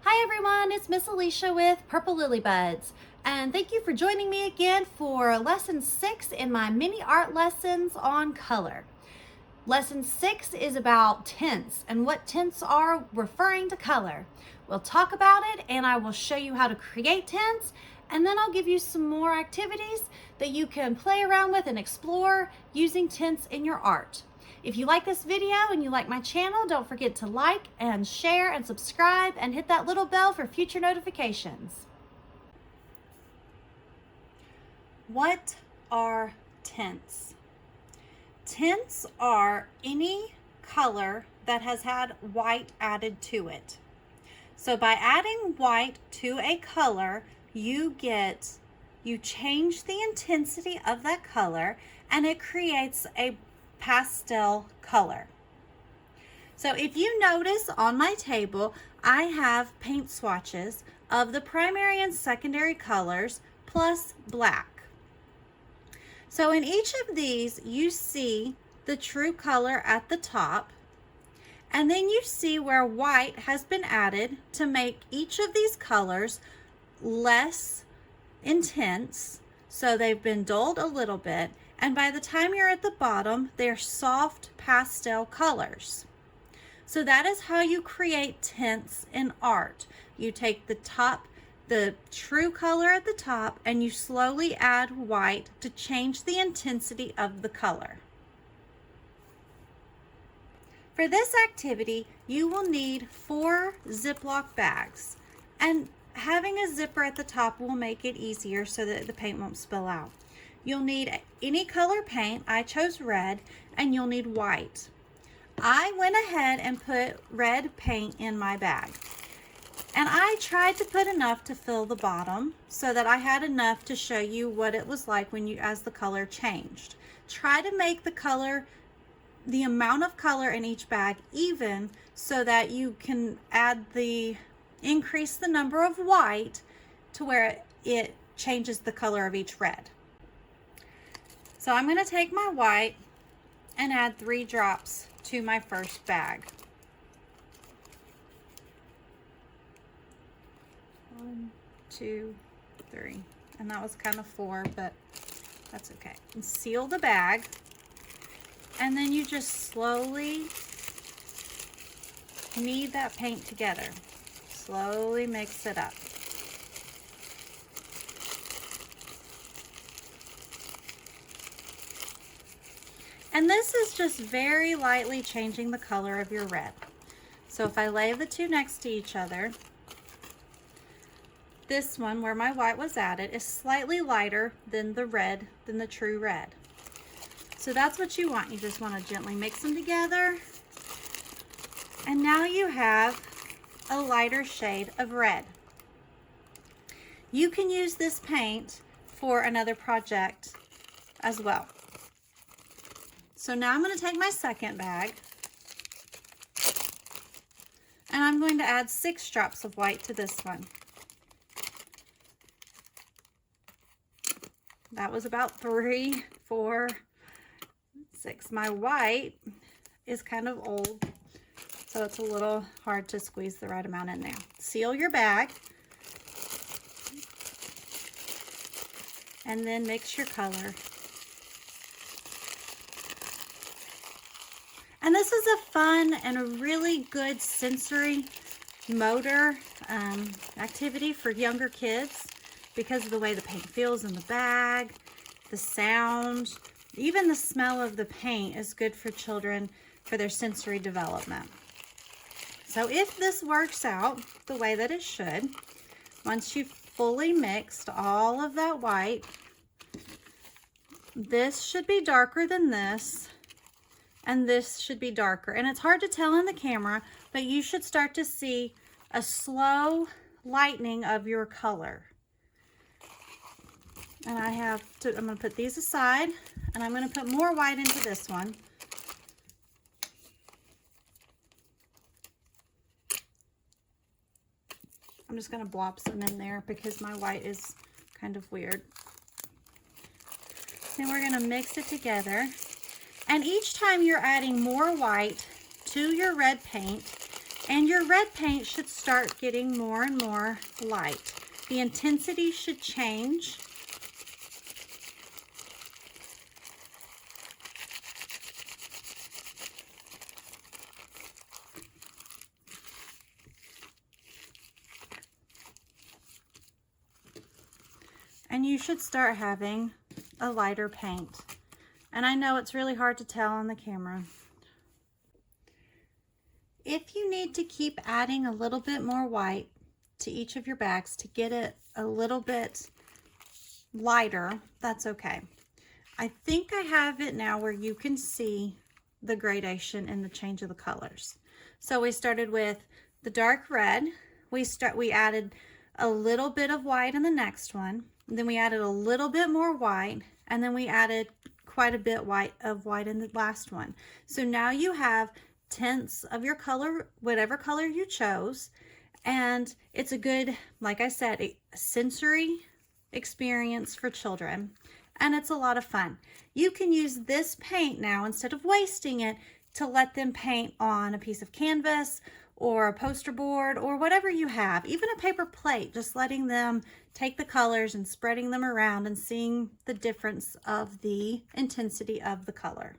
Hi everyone, it's Miss Alicia with Purple Lily Buds, and thank you for joining me again for lesson 6 in my mini art lessons on color. Lesson 6 is about tints and what tints are referring to color. We'll talk about it and I will show you how to create tints, and then I'll give you some more activities that you can play around with and explore using tints in your art. If you like this video and you like my channel, don't forget to like and share and subscribe and hit that little bell for future notifications. What are tints? Tints are any color that has had white added to it. So by adding white to a color, you change the intensity of that color and it creates a pastel color. So if you notice on my table, I have paint swatches of the primary and secondary colors plus black. So in each of these, you see the true color at the top, and then you see where white has been added to make each of these colors less intense. So they've been dulled a little bit, and by the time you're at the bottom, they're soft pastel colors. So that is how you create tints in art. You take the true color at the top, and you slowly add white to change the intensity of the color. For this activity, you will need 4 Ziploc bags, and having a zipper at the top will make it easier so that the paint won't spill out. You'll need any color paint. I chose red, and you'll need white. I went ahead and put red paint in my bag, and I tried to put enough to fill the bottom so that I had enough to show you what it was like as the color changed. Try to make the amount of color in each bag even so that you can increase the number of white to where it changes the color of each red. So I'm going to take my white and add 3 drops to my first bag. 1, 2, 3, and that was kind of 4, but that's okay. And seal the bag, and then you just slowly knead that paint together. Slowly mix it up. And this is just very lightly changing the color of your red. So if I lay the 2 next to each other, this one where my white was added is slightly lighter than the true red. So that's what you want. You just want to gently mix them together. And now you have a lighter shade of red. You can use this paint for another project as well. So now I'm going to take my second bag, and I'm going to add 6 drops of white to this one. That was about 3, 4, 6. My white is kind of old, so it's a little hard to squeeze the right amount in there. Seal your bag, and then mix your color. And this is a fun and a really good sensory motor activity for younger kids because of the way the paint feels in the bag, the sound, even the smell of the paint is good for children for their sensory development. So if this works out the way that it should, once you've fully mixed all of that white, this should be darker than this, and this should be darker. And it's hard to tell in the camera, but you should start to see a slow lightening of your color. And I'm going to put these aside, and I'm going to put more white into this one. I'm just going to blop some in there because my white is kind of weird. Then we're going to mix it together. And each time you're adding more white to your red paint, And your red paint should start getting more and more light. The intensity should change. And you should start having a lighter paint. And I know it's really hard to tell on the camera. If you need to keep adding a little bit more white to each of your bags to get it a little bit lighter, that's okay. I think I have it now where you can see the gradation and the change of the colors. So we started with the dark red. We added a little bit of white in the next one. Then we added a little bit more white, and then we added quite a bit of white in the last one. So now you have tints of your color, whatever color you chose, and it's a good, like I said, a sensory experience for children, and it's a lot of fun. You can use this paint now, instead of wasting it, to let them paint on a piece of canvas or a poster board or whatever you have, even a paper plate, just letting them take the colors and spreading them around and seeing the difference of the intensity of the color.